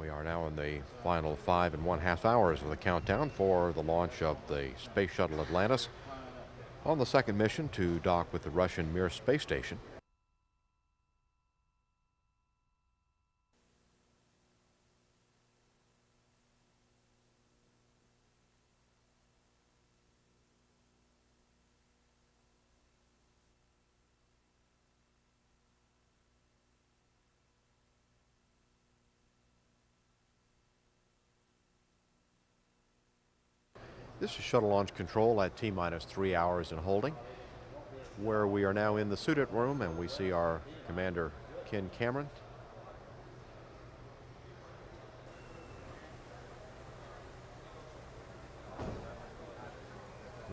We are now in the final 5½ hours of the countdown for the launch of the Space Shuttle Atlantis on the second mission to dock with the Russian Mir Space Station. This is shuttle launch control at T-minus 3 hours in holding, where we are now in the suit-up room, and we see our commander, Ken Cameron.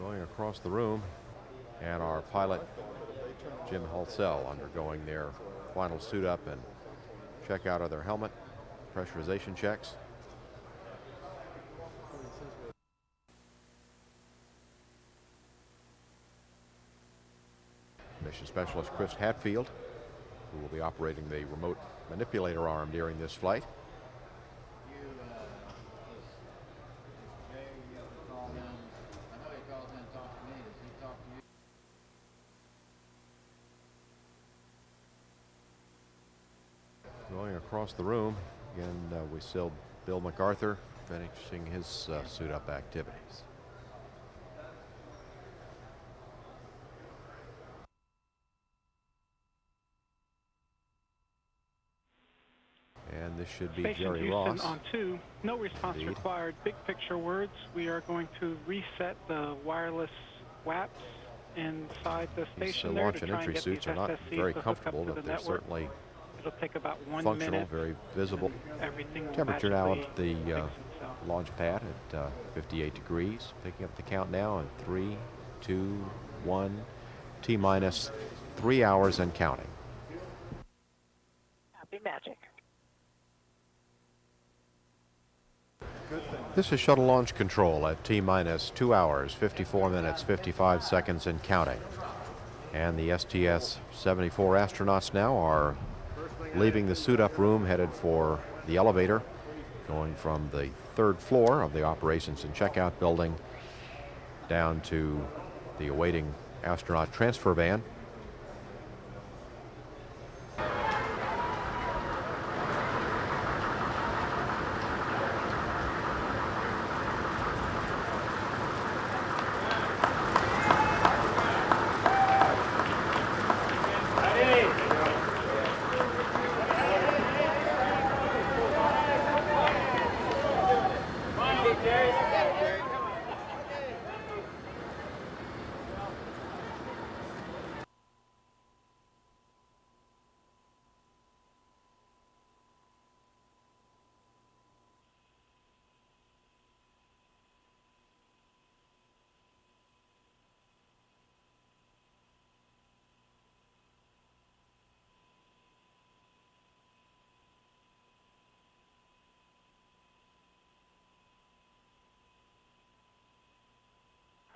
Going across the room, and our pilot, Jim Halsell, undergoing their final suit-up and check-out of their helmet, pressurization checks. Mission Specialist Chris Hatfield, who will be operating the remote manipulator arm during this flight. Going across the room, again, we see Bill MacArthur finishing his suit-up activities. And this should be Station Jerry Houston Ross. on 2. No response Indeed. required. Big picture words. We are going to reset the wireless WAPs inside the station These there launch to and try and entry get suits these are not SSCs very to hook up comfortable, to but the they're network. certainly It'll take about 1 functional, minute. very visible. Everything will Temperature now at magically the fix itself. launch pad at 58 degrees. Picking up the count now in 3, 2, 1. T-minus 3 hours and counting. Happy magic. This is shuttle launch control at T-minus 2 hours, 54 minutes, 55 seconds and counting. And the STS 74 astronauts now are leaving the suit-up room, headed for the elevator, going from the 3rd floor of the operations and checkout building down to the awaiting astronaut transfer van.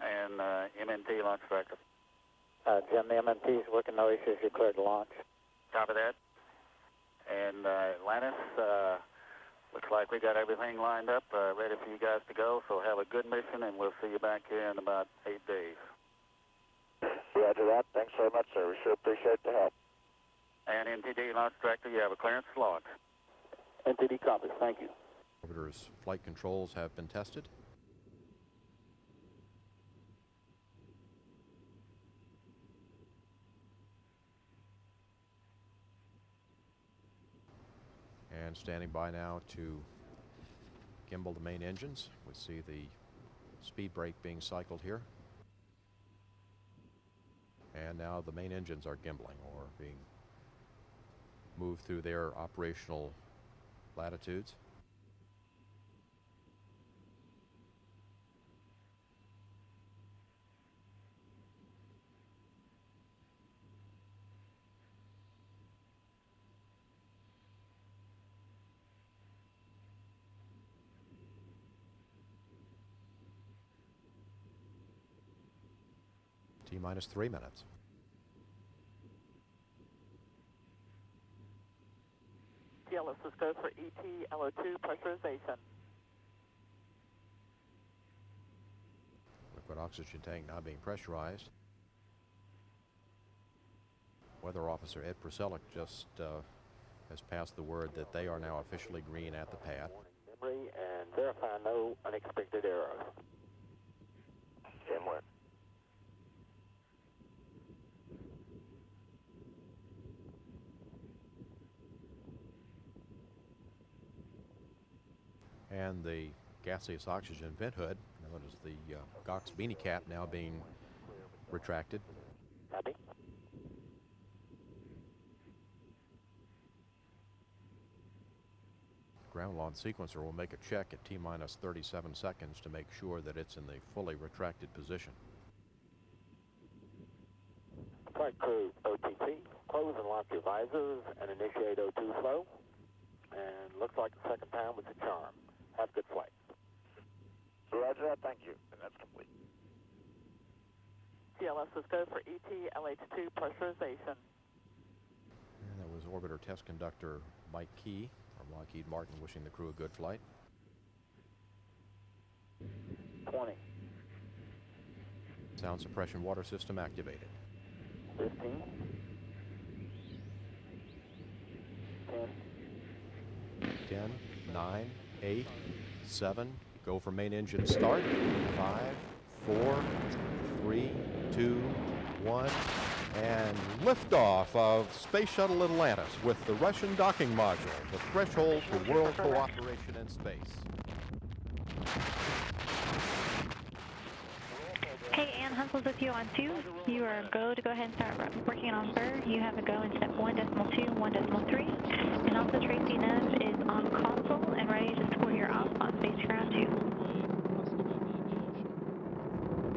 And MNT launch director. Jim, the MNT is working, no issues, you're cleared to launch. Copy that. And Atlantis, looks like we got everything lined up, ready for you guys to go, so have a good mission, and we'll see you back here in about 8 days. Roger that. Thanks very much, sir. We sure appreciate the help. And NTD launch director, you have a clearance to launch. NTD copies. Thank you. Orbiter's flight controls have been tested. And standing by now to gimbal the main engines. We see the speed brake being cycled here. And now the main engines are gimbling, or being moved through their operational latitudes. T-minus 3 minutes. TLS, this goes for ET LO2 pressurization. Liquid oxygen tank now being pressurized. Weather Officer Ed Priscilla just has passed the word that they are now officially green at the pad. Memory and verify no unexpected errors. Same work. And the gaseous oxygen vent hood, known as the Gox beanie cap, now being retracted. Copy. Ground launch sequencer will make a check at T-minus 37 seconds to make sure that it's in the fully retracted position. Flight crew OTC, close and lock your visors and initiate O2 flow. And looks like the second time was a charm. Have a good flight. Roger that, thank you. And that's complete. CLS is go for ET LH2 pressurization. And that was orbiter test conductor Mike Key from Lockheed Martin wishing the crew a good flight. 20, Sound suppression water system activated. 15, 10, 10, 9, 8, 7, go for main engine start. 5, 4, 3, 2, 1, and liftoff of Space Shuttle Atlantis with the Russian docking module, the threshold to world cooperation in space. Hey, Ann Hunsel's with you on 2. You are go ahead and start working on BIR. You have a go in step 1.2, 1.3. And also Tracy Neff is on console and ready to score your op on Space Ground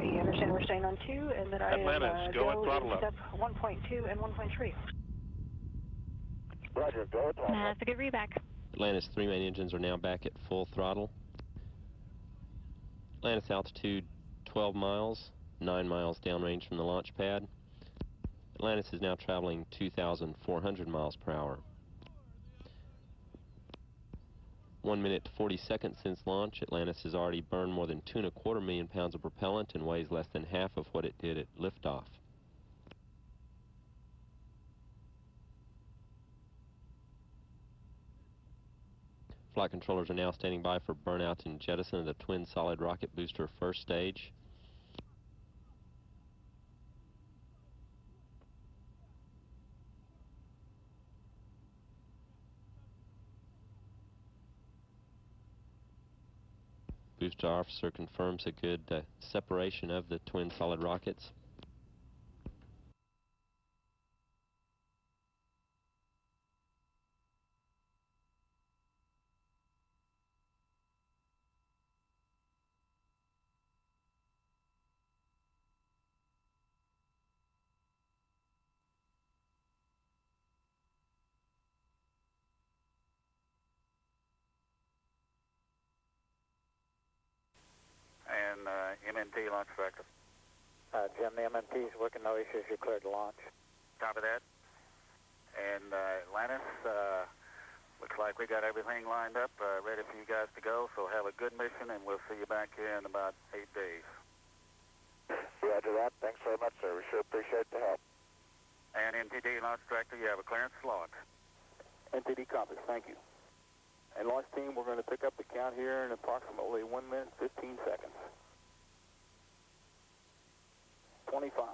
2. You understand we're staying on 2, and that I Atlantis, go and throttle up. step 1.2 and 1.3. Roger, go at That's a good reback. Atlantis 3 main engines are now back at full throttle. Atlantis altitude 12 miles, 9 miles downrange from the launch pad. Atlantis is now traveling 2,400 miles per hour. 1 minute 40 seconds since launch, Atlantis has already burned more than 2.25 million pounds of propellant and weighs less than half of what it did at liftoff. Flight controllers are now standing by for burnout and jettison of the twin solid rocket booster first stage. Booster officer confirms a good separation of the twin solid rockets. And MNT launch director. Jim, the MMT is working, no issues, you're cleared to launch. Copy that. And Atlantis, looks like we got everything lined up, ready for you guys to go, so have a good mission, and we'll see you back here in about 8 days. Roger that, thanks very much, sir. We sure appreciate the help. And NTD launch director, you have a clearance to launch. NTD copies, thank you. And launch team, we're going to pick up the count here in approximately 1 minute, 15 seconds. 25.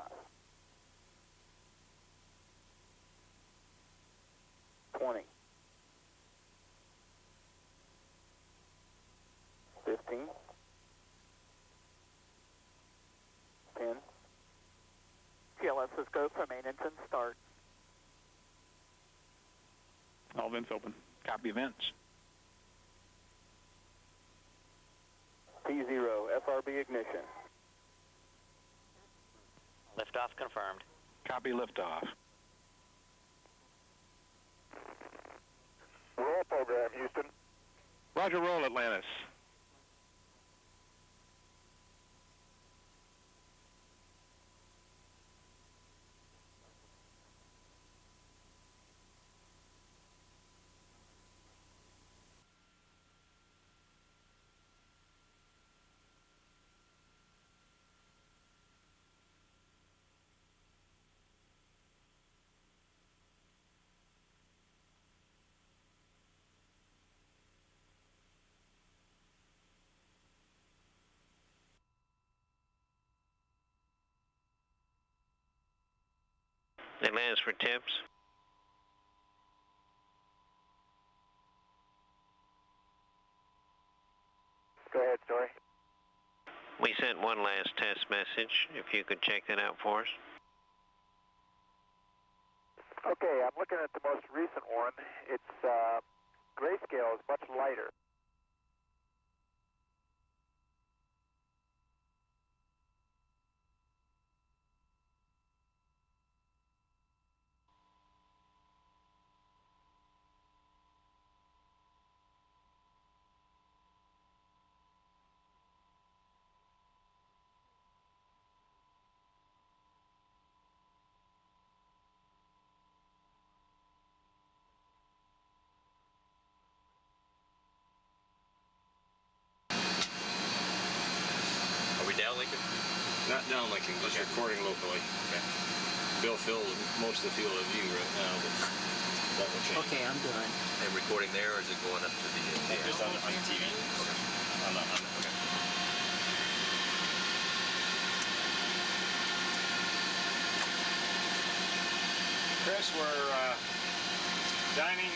20. 15. 10. CLS is go for main engine start. All vents open. Copy vents. T0, FRB ignition. Liftoff confirmed. Copy liftoff. Roll program, Houston. Roger, roll, Atlantis. Atlantis for tips. Go ahead, Story. We sent one last test message, if you could check that out for us. Okay, I'm looking at the most recent one. Its grayscale is much lighter. Are we downlinking? Not downlinking, just recording locally. Okay. Bill filled most of the field of view right now, but that will change. Okay, I'm done. And recording there, or is it going up to the STS? Just on the TV. Okay. Okay. Chris, we're dining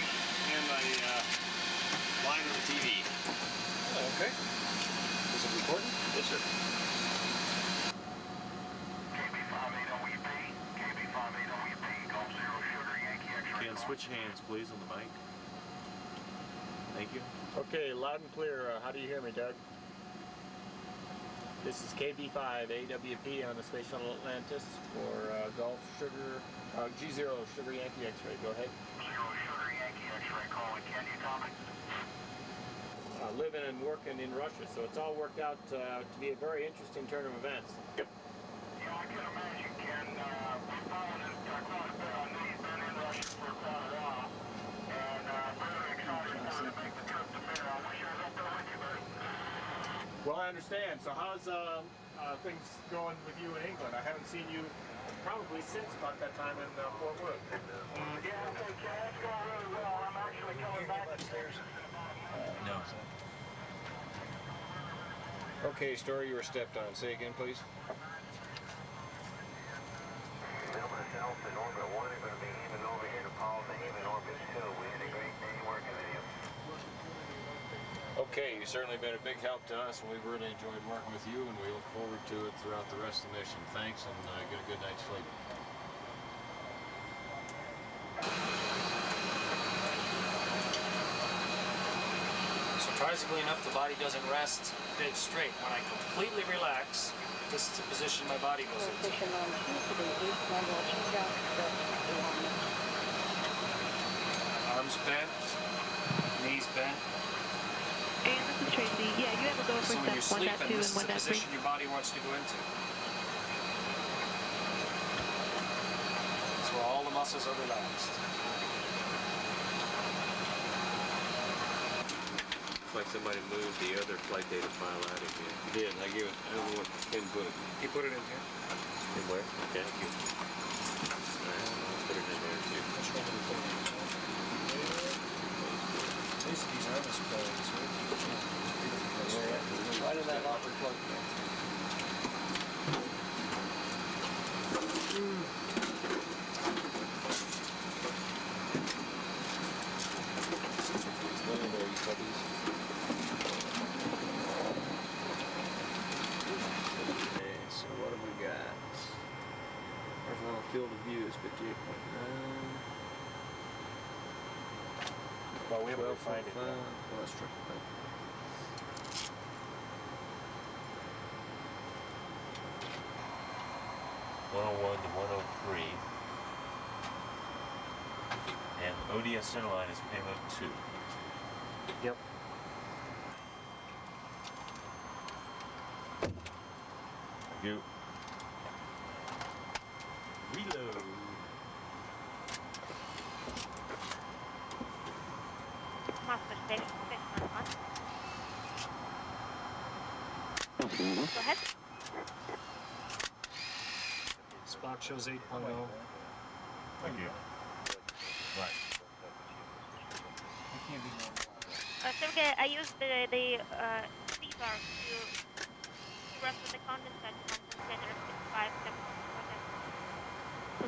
in the line of the TV. Oh, okay. Is it recording? Yes, sir. Can switch hands, please, on the mic. Thank you. Okay, loud and clear. How do you hear me, Doug? This is KB5 AWP on the Space Shuttle Atlantis for Golf Sugar, G0 Sugar Yankee X-ray. Go ahead. 0 Sugar Yankee X-ray calling. Can you tell me? Living and working in Russia, so it's all worked out to be a very interesting turn of events. Yeah, I can imagine, Ken. We followed it quite a bit. I know you've been in Russia for quite a while, and very excited to make the trip to MIR. I wish I was up there with you, buddy. Well, I understand. So how's things going with you in England? I haven't seen you probably since about that time in Fort Worth. Yeah, okay, Ken, it's going really well. I'm actually coming back upstairs. No. Okay, Story, you were stepped on. Say again, please. Melbourne South and Orbit 1 are going to be even over here to Paul's and even Orbit 2. We had a great day working with you. Okay, you've certainly been a big help to us, and we've really enjoyed working with you, and we look forward to it throughout the rest of the mission. Thanks, and get a good night's sleep. Surprisingly enough, the body doesn't rest dead straight. When I completely relax, this is the position my body goes into. Arms bent, knees bent. And this is Tracy. Yeah, you have a go for So when you're step 1.2 sleeping, this and is the 1.3. position your body wants to go into. It's where all the muscles are relaxed. Like somebody moved the other flight data file out of here. He did. I gave it. I don't know what Ken put it. He put it in here. In where? Okay. Thank you. I'll put it in there too. These are misplays, right? Why did that locker plug there? So what have we got? Horizontal field of view is 58.9. Well, we will find it. Well, that's true. 101 to 103. And ODS centerline is payload 2. Yep. Go. Reload. Master Station, Station 1. Go ahead. Spock shows 8.0. Thank you. Right. Sergey, I used the C-bar to rest with the condensate from container 6574. So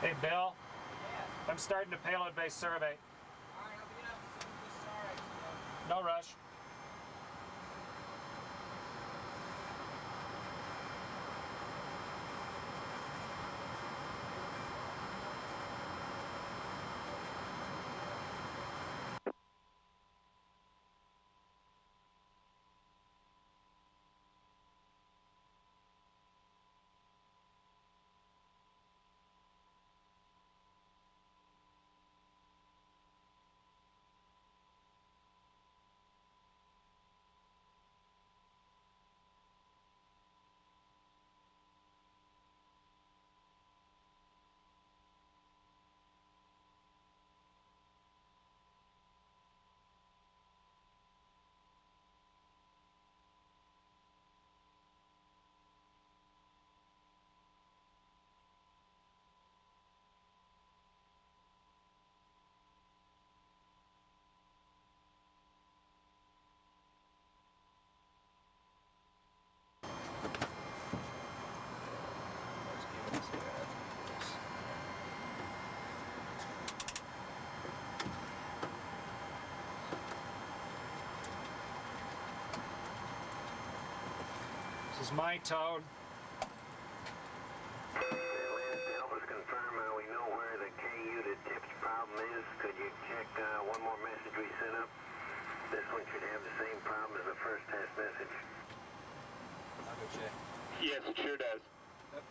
Hey, Bill. I'm starting a payload-based survey. No rush. This is my tone. Help us confirm we know where the KU to tips problem is. Could you check one more message we sent up? This one should have the same problem as the first test message. I'll go check. Yes, it sure does. Yep.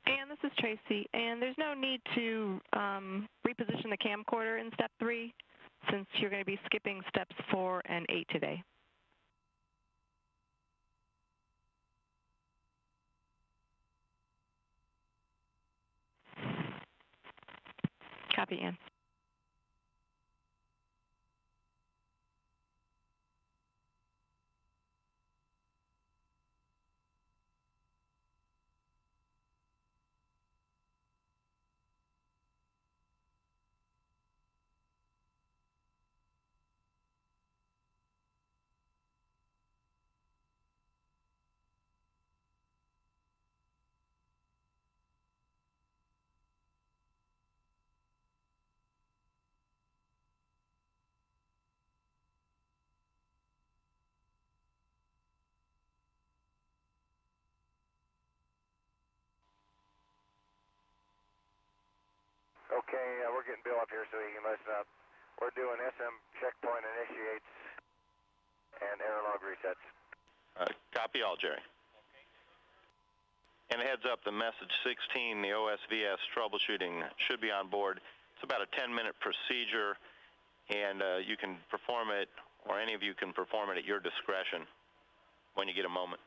And this is Tracy, and there's no need to reposition the camcorder in step 3 since you're going to be skipping steps 4 and 8 today. Copy, Ann. Okay, we're getting Bill up here so he can listen up. We're doing SM checkpoint initiates and error log resets. Copy all, Jerry. And heads up, the message 16, the OSVS troubleshooting should be on board. It's about a 10-minute procedure, and you can perform it, or any of you can perform it at your discretion when you get a moment.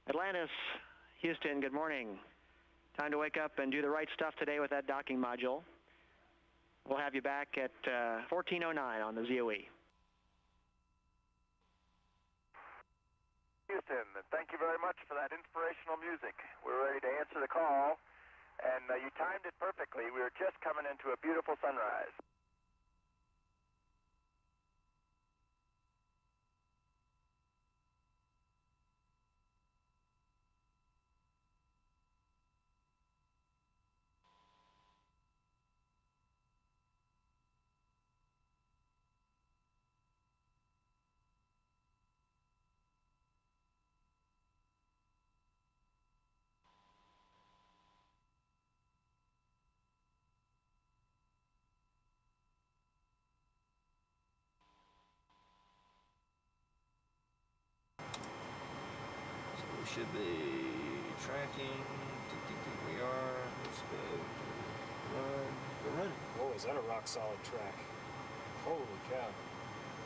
Atlantis, Houston, good morning. Time to wake up and do the right stuff today with that docking module. We'll have you back at 14:09 on the ZOE. Houston, thank you very much for that inspirational music. We're ready to answer the call. And you timed it perfectly. We were just coming into a beautiful sunrise. So we should be tracking. We are. Let's go. Run. We're running. Whoa, is that a rock solid track? Holy cow.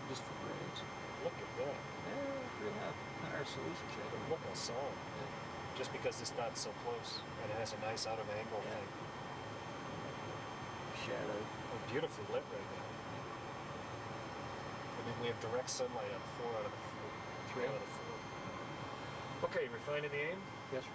Just for grades. Look at that. Yeah, 3.5 higher solution check. Look how solid. Yeah. Just because it's not so close and it has a nice out of angle thing. Shadow. Oh, beautifully lit right now. I mean, we have direct sunlight on 4 out of the 4. 3 out of the 4. Okay, refining the aim? Yes, sir.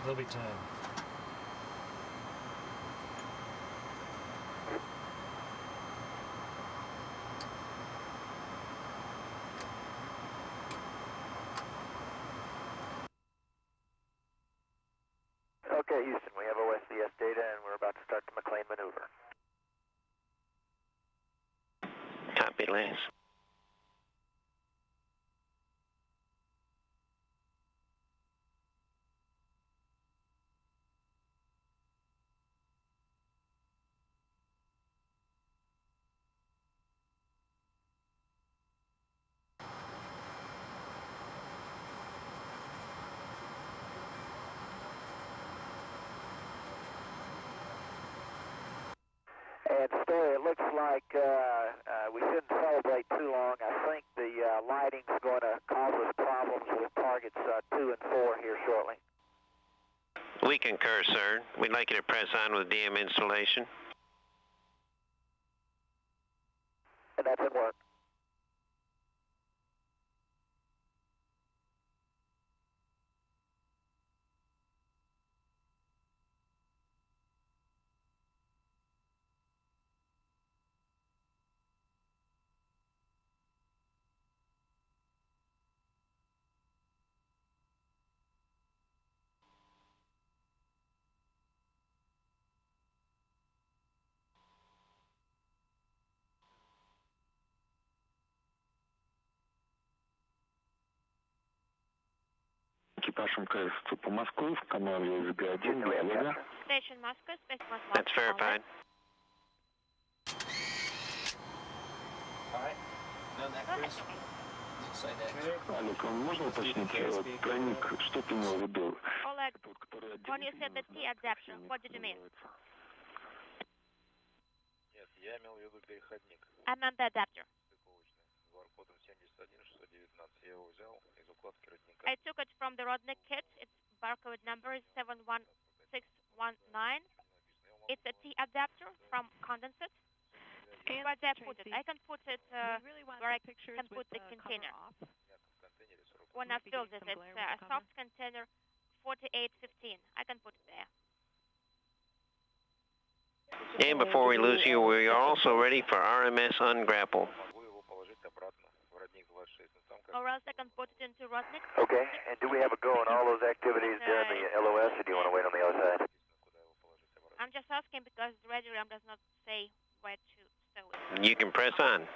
There'll be time. Okay, Houston, we have OSVS data and we're about to start the McLean maneuver. Copy, Lance. And Story, it looks like we shouldn't celebrate too long. I think the lighting's going to cause us problems with targets 2 and 4 here shortly. We concur, sir. We'd like you to press on with DM installation. And that's in work. Экипаж МКС по Москве, в канале СГ-1, Галина. Station Moscow, Space 11. That's verified. Alright. Done that, Chris? Say that. Олег, можно уточнить, тройник, что ты имел в виду? Oleg, when you said the T adapter, what did you mean? Нет, я имел в виду переходник. I meant the adapter. С баркодом 71619. Я его взял из укладки родника. I took it from the Rodnik kit. Its barcode number is 71619. It's a T adapter from condensate. Where did I put it? I can put it where I can put the container. When I filled it, it's a soft container 4815. I can put it there. And before we lose you, we are also ready for RMS ungrapple. Or else I can put it into Rodnik. Okay, and do we have a go on all those activities during the LOS, or do you want to wait on the other side? I'm just asking because the radiogram does not say where to stow it. You can press on.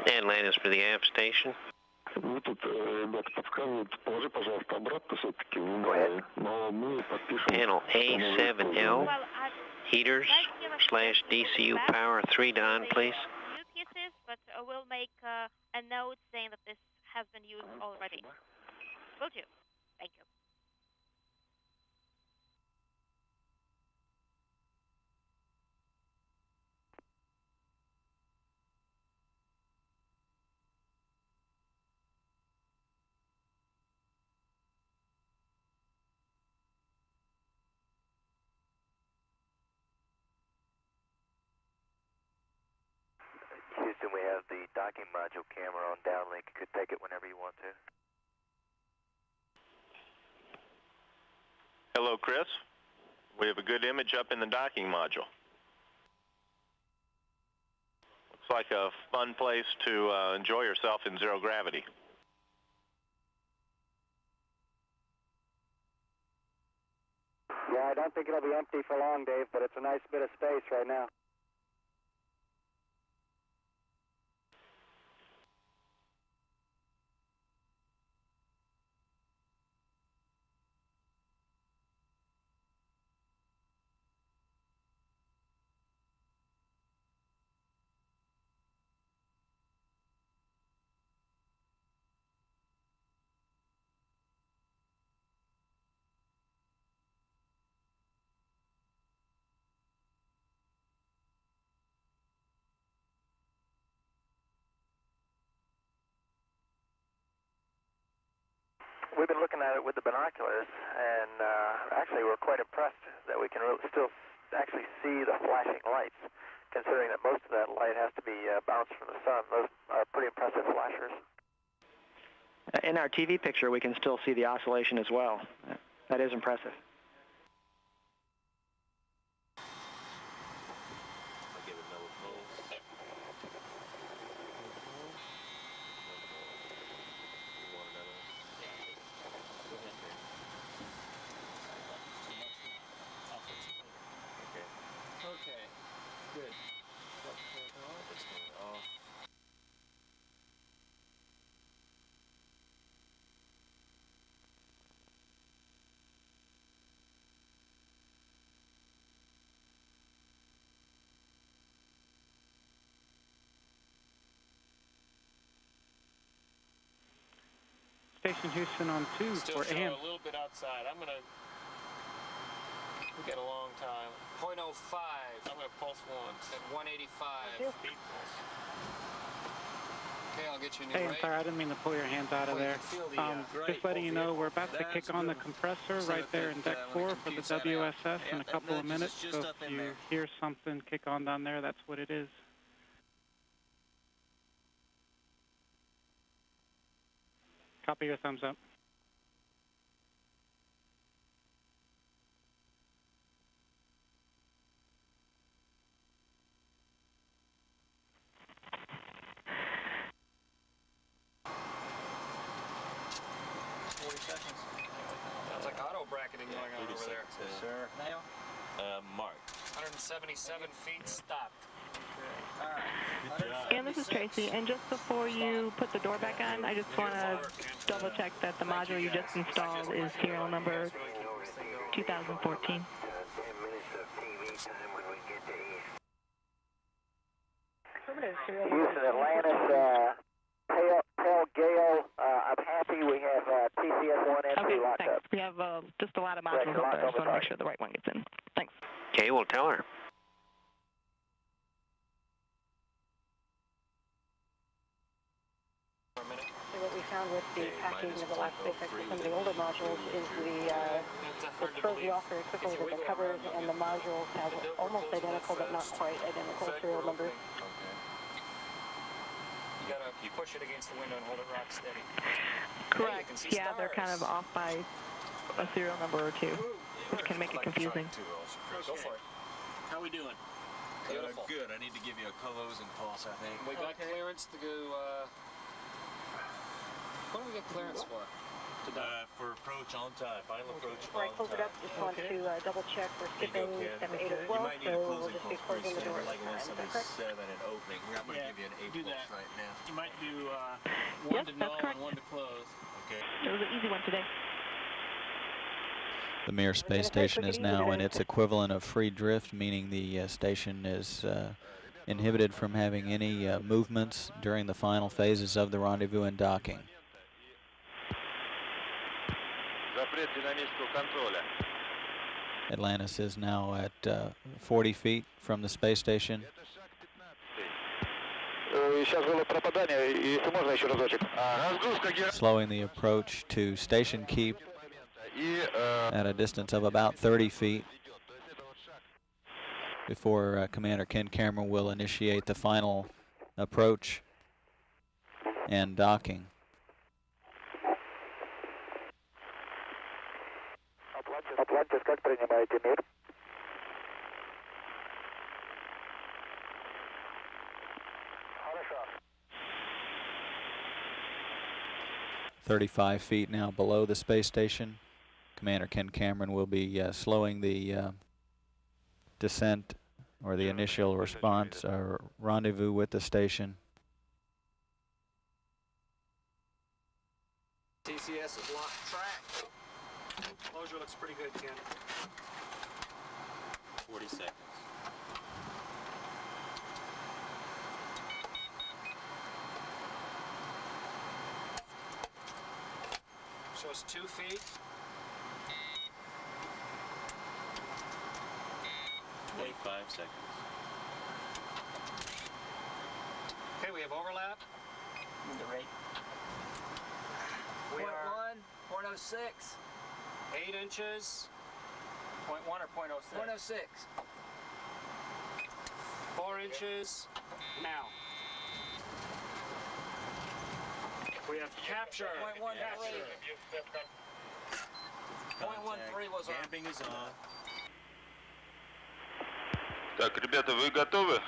Atlantis for the aft station. Вы тут, ребята, подсказывают, положи, пожалуйста, обратно все-таки, но мы подпишем... Panel A7L, heaters / DCU power 3 to on, please. New pieces, but we'll make a note saying that this has been used already. Will do. Thank you. Houston, we have the docking module camera on downlink. You could take it whenever you want to. Hello, Chris. We have a good image up in the docking module. Looks like a fun place to enjoy yourself in zero gravity. Yeah, I don't think it'll be empty for long, Dave, but it's a nice bit of space right now. We've been looking at it with the binoculars, and actually we're quite impressed that we can still actually see the flashing lights, considering that most of that light has to be bounced from the sun. Those are pretty impressive flashers. In our TV picture, we can still see the oscillation as well. That is impressive. Okay, good. Station Houston on 2 Still for showing AM. a little bit outside. We got a long time. 0.05. I'm gonna pulse once. At 185. Beat pulse. Okay, I'll get you a new Hey, I'm rate. sorry, I didn't mean to pull your hands out of there. Just letting you know, we're about to kick on the compressor right there in Deck 4 for the WSS in a couple of minutes. So if you hear something kick on down there, that's what it is. Copy your thumbs up. Sounds like auto bracketing going on over there. Yes, sir. Mark. 177 feet stopped. And this is Tracy, and just before you put the door back on, I just want to double check that the module you just installed is serial number 2014. Houston, Atlantis, Pale Gale, I'm happy we have TCS-1 and 2 locked thanks. up. We have just a lot of modules up there. I just want to make sure the right one gets in. Thanks. Okay, we'll tell her. What we found with the packaging of the last SpaceX with some of the older modules is the trophy offer equivalent with the covers, and the modules have almost identical but not quite identical serial numbers. You gotta push it against the window and hold it rock steady. Correct. Yeah, they're kind of off by a serial number or two, which can make it confusing. Go for it. How we doing? Beautiful. Good. I need to give you a closing pulse, I think. We got clearance to go, what do we get clearance for? To For approach on time, final approach Before I on close it time. up, just want to double check we're skipping step 8 as well, so we'll just be closing the door at Like that time. Is that correct? 177 and opening. I'm going to give you an 8 do pulse that. right now. You might do one to null and one to close. Okay. It was an easy one today. The MIR Space Station is now in its equivalent of free drift, meaning the station is inhibited from having any movements during the final phases of the rendezvous and docking. Atlantis is now at 40 feet from the space station. Slowing the approach to station keep at a distance of about 30 feet before Commander Ken Cameron will initiate the final approach and docking. Atlantis, как принимаете мир? Хорошо. 35 feet now below the space station. Commander Ken Cameron will be slowing the descent or the initial response or rendezvous with the station. TCS is locked track. Closure looks pretty good, Ken. 40 seconds. Shows 2 feet. 25 seconds. Okay, we have overlap. The rate. We are 0.1, 0.06. 8 inches. 0.1 or 0.06? 0.06. 4 inches. Now. We have capture. 0.13. 0.13 was our... Damping is on. Так, ребята, вы готовы?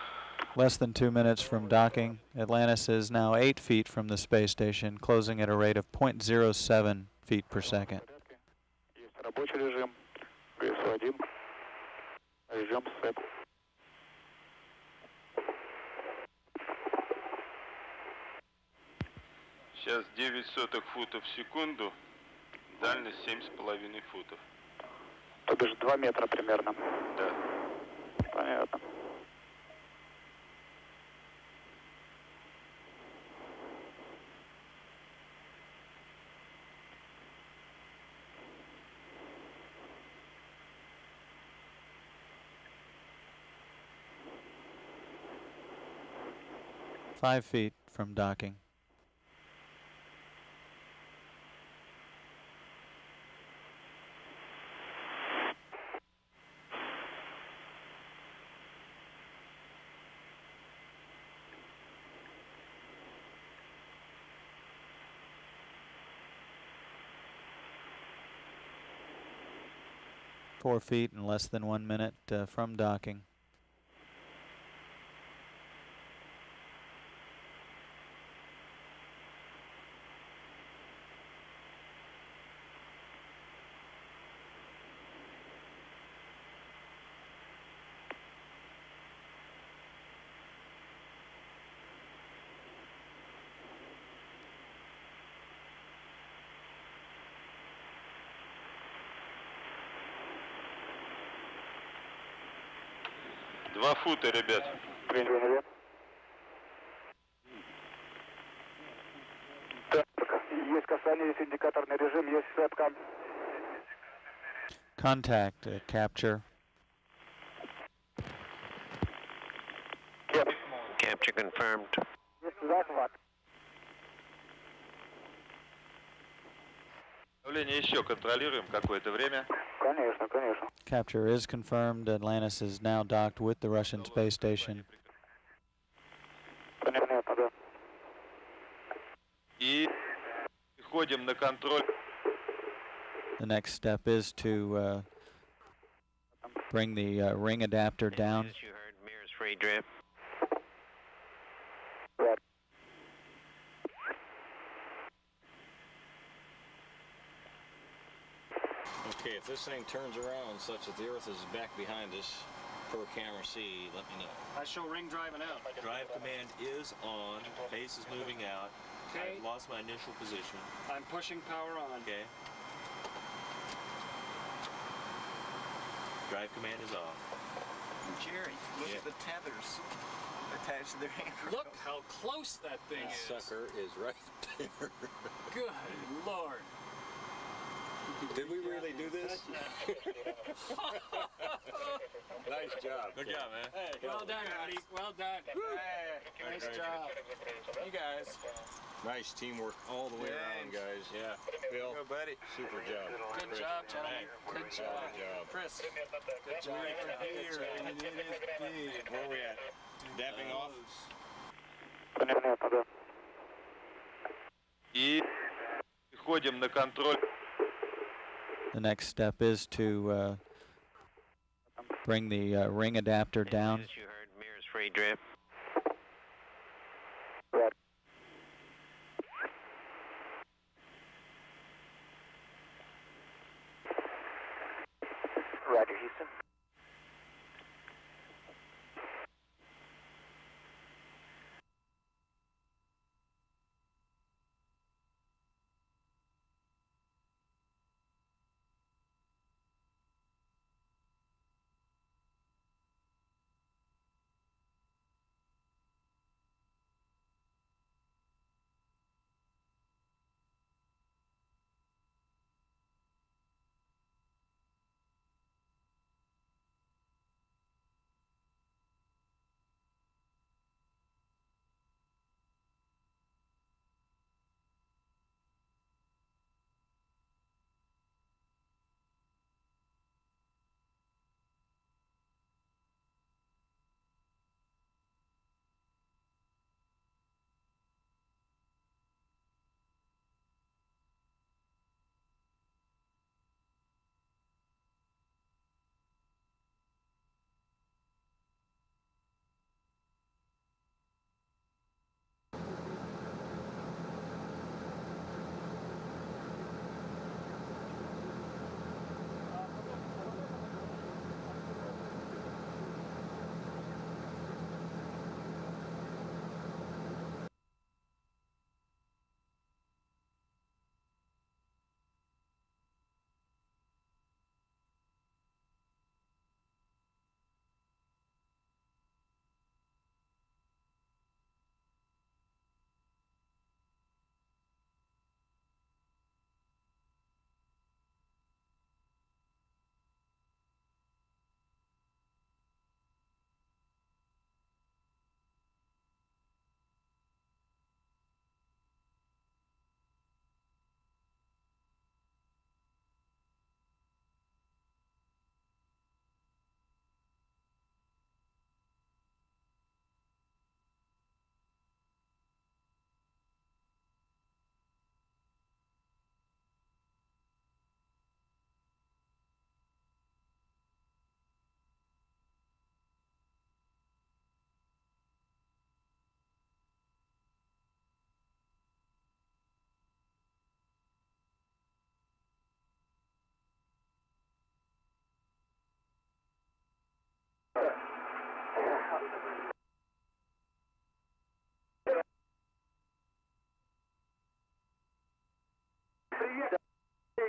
Less than 2 minutes from docking, Atlantis is now 8 feet from the space station, closing at a rate of 0.07 feet per second. Рабочий режим, ГСУ-1, режим СЭП. Сейчас 0,09 футов в секунду, дальность 7,5 футов. То бишь 2 метра примерно. Да. Понятно. Five feet from docking. Four feet in less than 1 minute from docking. Два фута, ребят. Так, есть касание, есть индикаторный режим, есть сетка. Contact, capture. Capture confirmed. Есть захват. Давление еще контролируем какое-то время. Конечно, конечно. Capture is confirmed. Atlantis is now docked with the Russian space station. Понятно, да. И переходим на контроль. The next step is to bring the ring adapter down. As you heard, MIR's free drift. Okay, if this thing turns around such that the Earth is back behind us, per camera C, let me know. I show ring driving out. Drive command is on. Base is moving out. Okay. I've lost my initial position. I'm pushing power on. Okay. Drive command is off. Jerry, look at the tethers attached to their hand. Look how close that thing is. Sucker is right there. Good Lord. Did we really do this? Nice job. Good job, man. Hey, well done, buddy. Well done. Hey, nice job. You guys. Nice teamwork all the way around, guys. Yeah. Bill, Go, buddy. super job. Good Chris, job, gentlemen. Good job. Good job. Chris, good job. Where are we at? Dapping off? И ходим на контроль. The next step is to bring the ring adapter down. As you heard, MIR is free drift. Roger, Houston.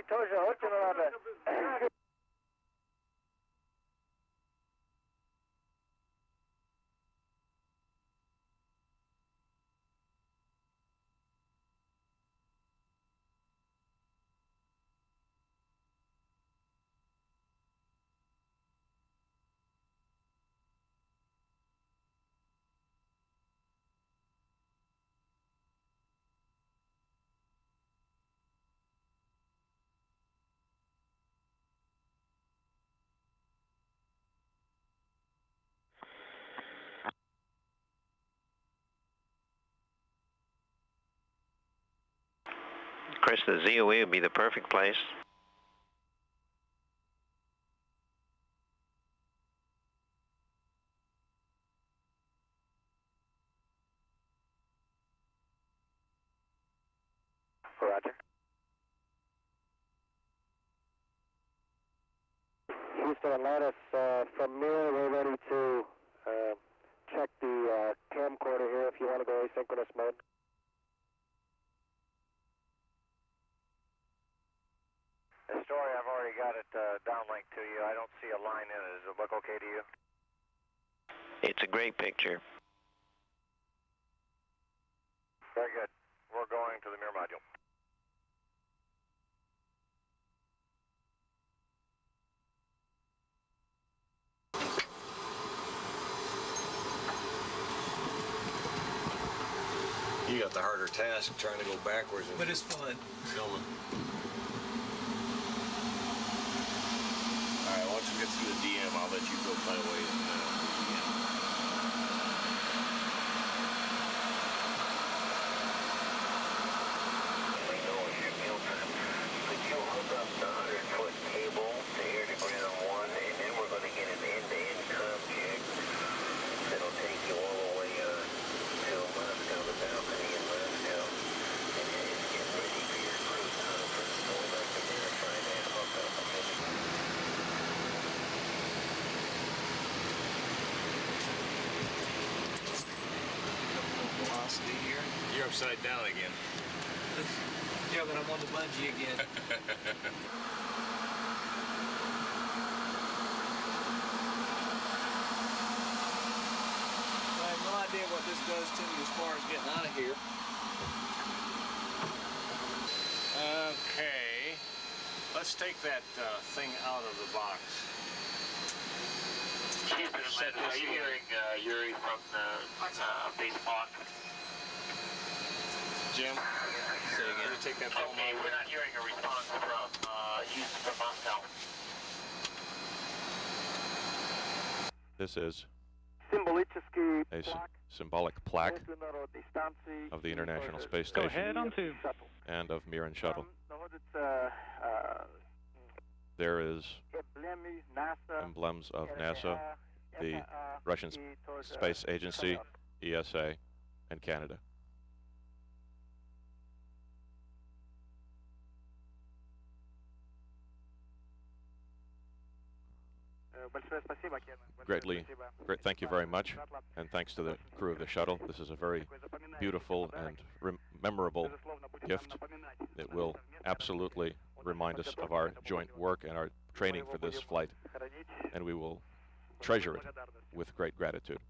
тоже очень рада. Chris, the ZOE would be the perfect place. Roger. Houston Atlantis, from MIR, we're ready to check the camcorder here if you want to go asynchronous mode. The story, I've already got it downlinked to you. I don't see a line in it. Does it look okay to you? It's a great picture. Very good. We're going to the MIR module. You got the harder task trying to go backwards. But it's fun. Filming. All right, once we get through the DM, I'll let you go play away in the DM. Could you hook up the 100-foot cable to air to ground 1, and then we're going to get an end-to-end com check that'll take you all the way to Moscow, the balcony in Moscow, and then get ready for your crew conference. So we'd like to verify that hookup. Velocity here. You're upside down again. Yeah, but I'm on the bungee again. I have no idea what this does to me as far as getting out of here. Okay. Let's take that thing out of the box. Houston Atlantis, are you hearing Yuri from the base block? Jim? Say again. Take that phone Okay, we're not hearing a response from Houston from Moscow. This is a symbolic plaque of the International Space Station. Go ahead on two. And of MIR and Shuttle. There is emblems of NASA, the Russian Space Agency, ESA, and Canada. Thank you very much, and thanks to the crew of the shuttle. This is a very beautiful and memorable gift. It will absolutely remind us of our joint work and our training for this flight, and we will treasure it with great gratitude.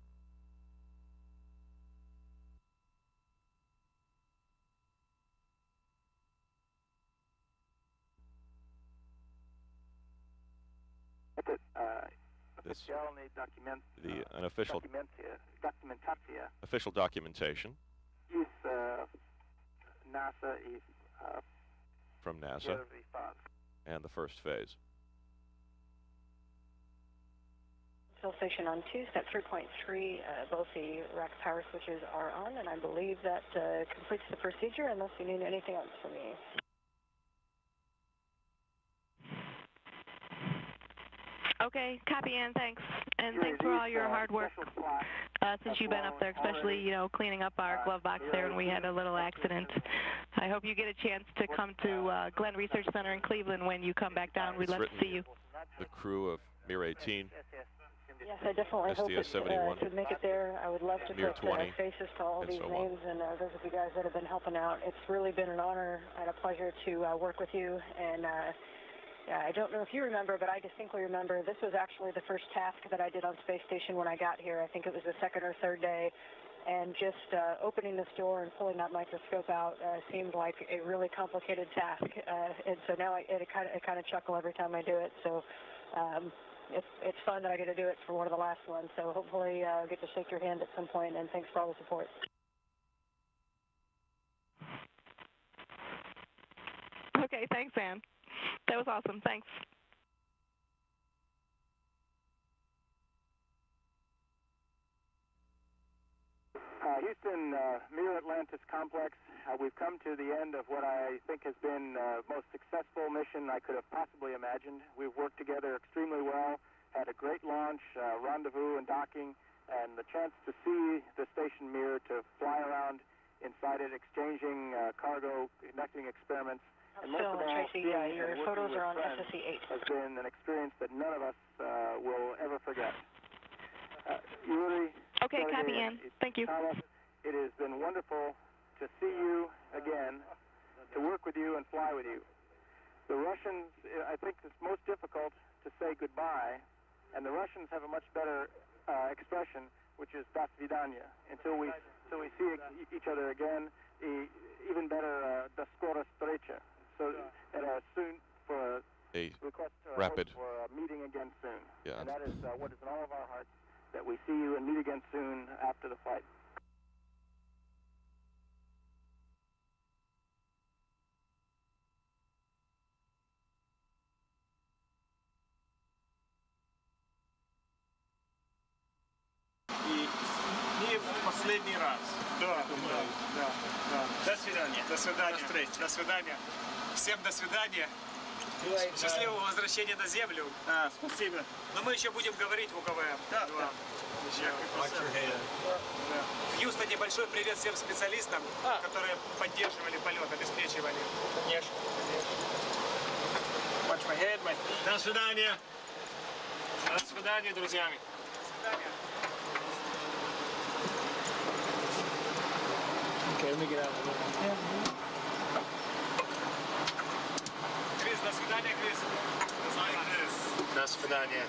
An official documentation from NASA and the first phase. Shuttle Station on 2, step 3.3, both the rack power switches are on, and I believe that completes the procedure unless you need anything else from me. Okay, copy in, thanks. And thanks for all your hard work since you've been up there, especially, you know, cleaning up our glove box there when we had a little accident. I hope you get a chance to come to Glenn Research Center in Cleveland when you come back down. We'd love to see you. The crew of MIR 18. Yes, I definitely hope it could make it there. I would love to MIR put 20, faces to all these names and those of you guys that have been helping out. It's really been an honor and a pleasure to work with you. And I don't know if you remember, but I distinctly remember this was actually the first task that I did on Space Station when I got here. I think it was the second or third day. And just opening this door and pulling that microscope out seemed like a really complicated task. And so now I kind of chuckle every time I do it. So it's fun that I get to do it for one of the last ones. So hopefully I'll get to shake your hand at some point, and thanks for all the support. Okay, thanks, Ann. That was awesome. Thanks. Houston, MIR Atlantis complex. We've come to the end of what I think has been the most successful mission I could have possibly imagined. We've worked together extremely well, had a great launch, rendezvous and docking, and the chance to see the station MIR, to fly around inside it, exchanging cargo, conducting experiments, And most of all, Tracy, your photos are on SSE 8. Has been an experience that none of us will ever forget. Yuri, okay, copy, Ann. Thank you. Thomas, it has been wonderful to see you again, to work with you and fly with you. The Russians, I think it's most difficult to say goodbye, and the Russians have a much better expression, which is "до свидания." Until we see each other again, even better, "до скорой встречи." So, soon for a request rapid for a meeting again soon. Yeah. And that is what is in all of our hearts, that we see you and meet again soon after the flight. И не в последний раз. Да. До свидания. До свидания. До свидания. Всем до свидания. Счастливого возвращения на Землю. Спасибо. Но мы еще будем говорить в УКВМ. Да. В Хьюстоне большой привет всем специалистам, которые поддерживали полет, обеспечивали. Конечно. Watch my head, my... До свидания. До свидания, друзья. До свидания. Okay, let me get out of here. Крис, до свидания, Крис. До свидания.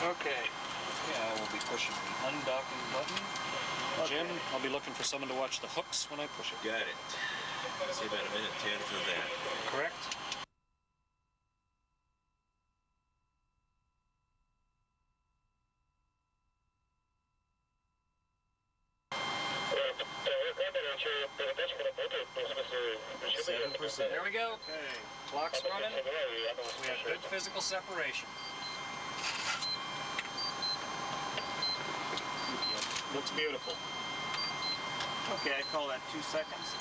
Okay. Yeah, I will be pushing the undocking button. Jim, I'll be looking for someone to watch the hooks when I push it. Got it. See about a minute 10 for that. Correct? There we go. Okay. Clock's running. We have good physical separation. Looks beautiful. Okay, I call that 2 seconds.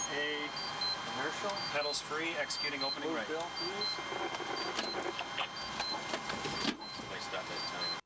Inertial. Pedals free, executing opening right. Bill, please. Somebody stop that timer.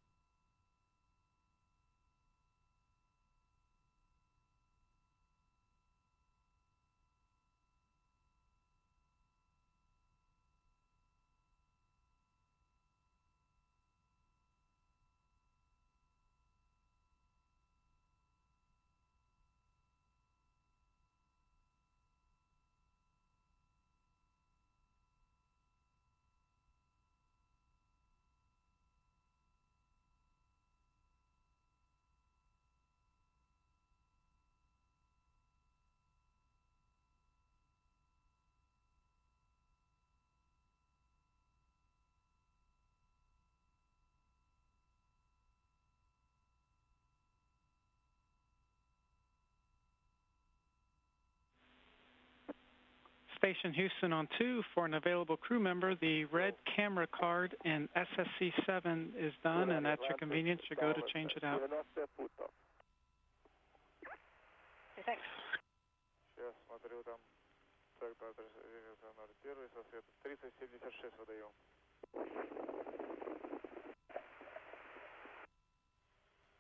Station Houston on 2 for an available crew member. The red camera card in SSC 7 is done, and at your convenience, you go to change it out. Thanks. Сейчас смотрю, там сектор 01 со светом 3076 выдаю.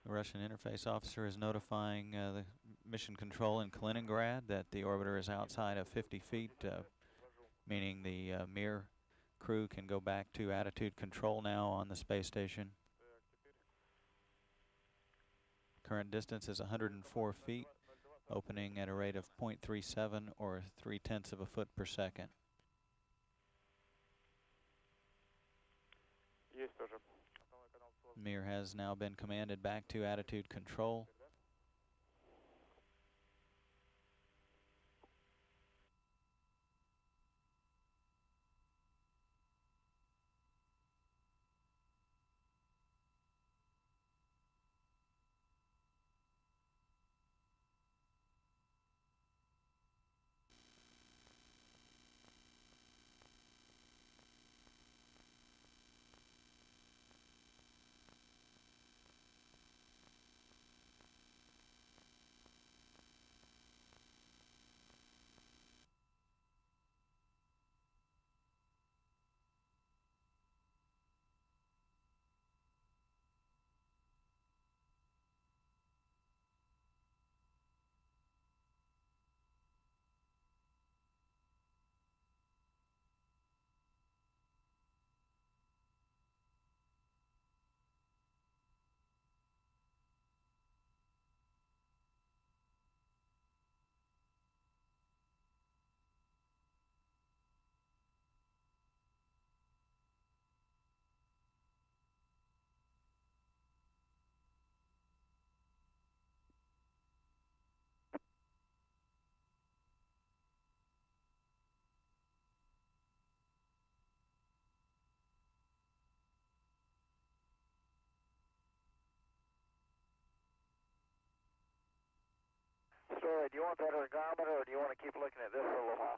The Russian interface officer is notifying the mission control in Kaliningrad that the orbiter is outside of 50 feet, meaning the MIR crew can go back to attitude control now on the space station. Current distance is 104 feet, opening at a rate of 0.37 or 0.3 of a foot per second. MIR has now been commanded back to attitude control. Sherry, do you want that ergometer or do you want to keep looking at this for a little while?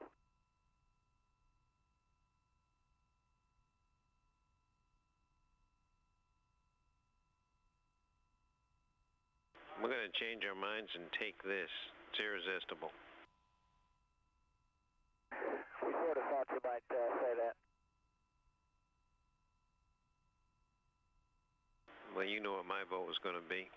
We're going to change our minds and take this. It's irresistible. We sort of thought you might say that. Well, you know what my vote was going to be.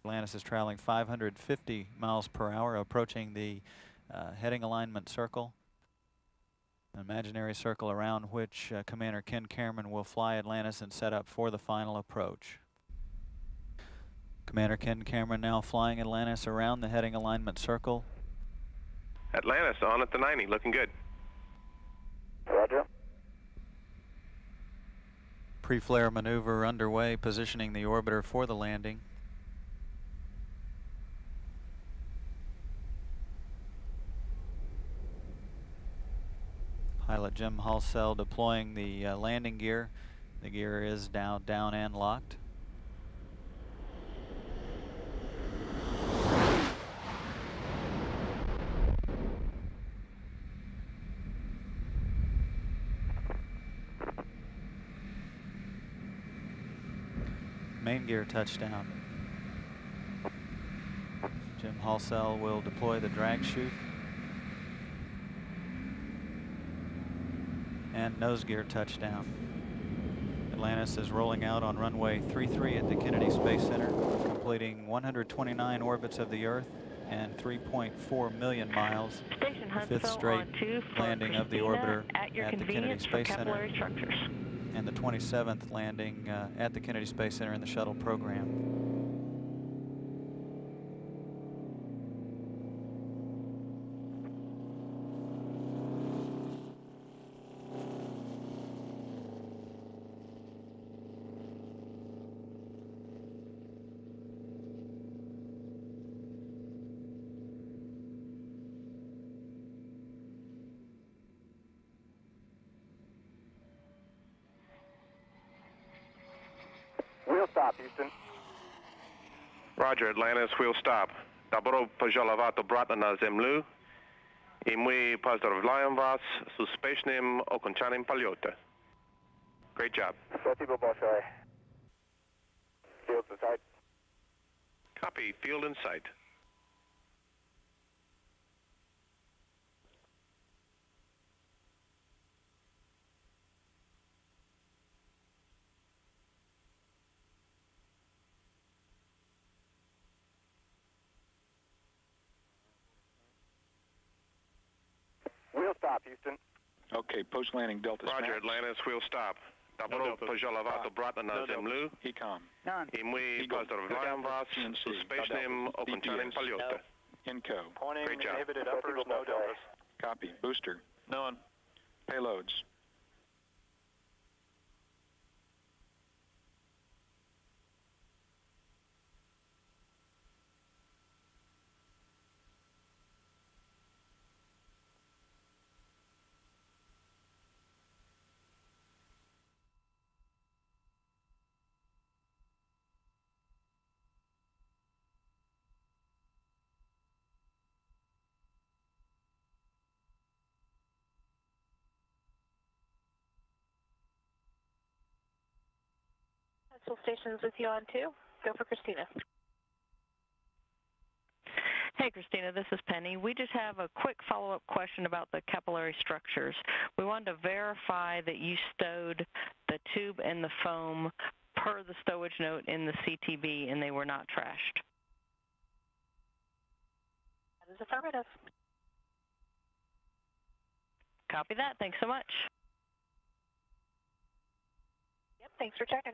Atlantis is traveling 550 miles per hour, approaching the heading alignment circle, an imaginary circle around which Commander Ken Cameron will fly Atlantis and set up for the final approach. Commander Ken Cameron now flying Atlantis around the heading alignment circle. Atlantis on at the 90, looking good. Roger. Pre-flare maneuver underway, positioning the orbiter for the landing. Pilot Jim Halsell deploying the landing gear. The gear is down and locked. main gear touchdown. Jim Halsell will deploy the drag chute. And nose gear touchdown. Atlantis is rolling out on runway 33 at the Kennedy Space Center, completing 129 orbits of the Earth and 3.4 million miles. Station The fifth straight landing of the orbiter at the Kennedy Space Center, and the 27th landing at the Kennedy Space Center in the shuttle program. Wheel stop, Houston. Roger, Atlantis, wheel stop. Добро пожаловать обратно на Землю, и мы поздравляем вас с успешным окончанием полета. Great job. Спасибо большое. Field in sight. Copy, field in sight. Wheel stop, Houston. Okay, post-landing Delta Roger, Snap. Atlantis, wheel stop. Добро пожаловать обратно на Землю, и мы поздравляем вас с успешным окончанием полета. Inco. Pointing Great job. inhibited uppers, no deltas. Copy. Booster. None. Payloads. Shuttle Station's with you on 2. Go for Christina. Hey, Christina, this is Penny. We just have a quick follow-up question about the capillary structures. We wanted to verify that you stowed the tube and the foam per the stowage note in the CTB and they were not trashed. That is affirmative. Copy that. Thanks so much. Yep, thanks for checking.